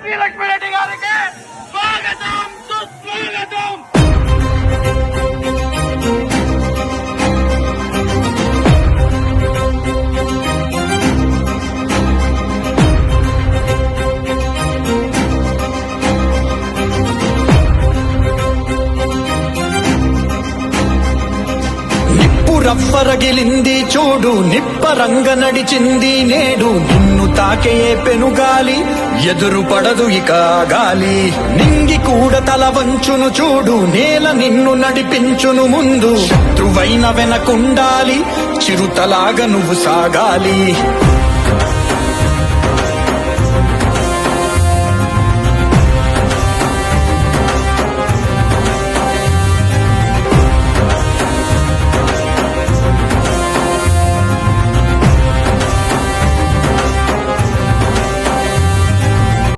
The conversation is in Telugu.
శ్రీలక్ష్మిరెడ్డి గారికి స్వాగతం సుస్వాగతం. రవ్వరగిలింది చూడు, నిప్పరంగ నడిచింది నేడు. నిన్ను తాకే పెనుగాలి ఎదురు పడదు ఇక గాలి. నింగి కూడా తల వంచును చూడు, నేల నిన్ను నడిపించును ముందు. శత్రువైన వెనకుండాలి, చిరుతలాగా నువ్వు సాగాలి.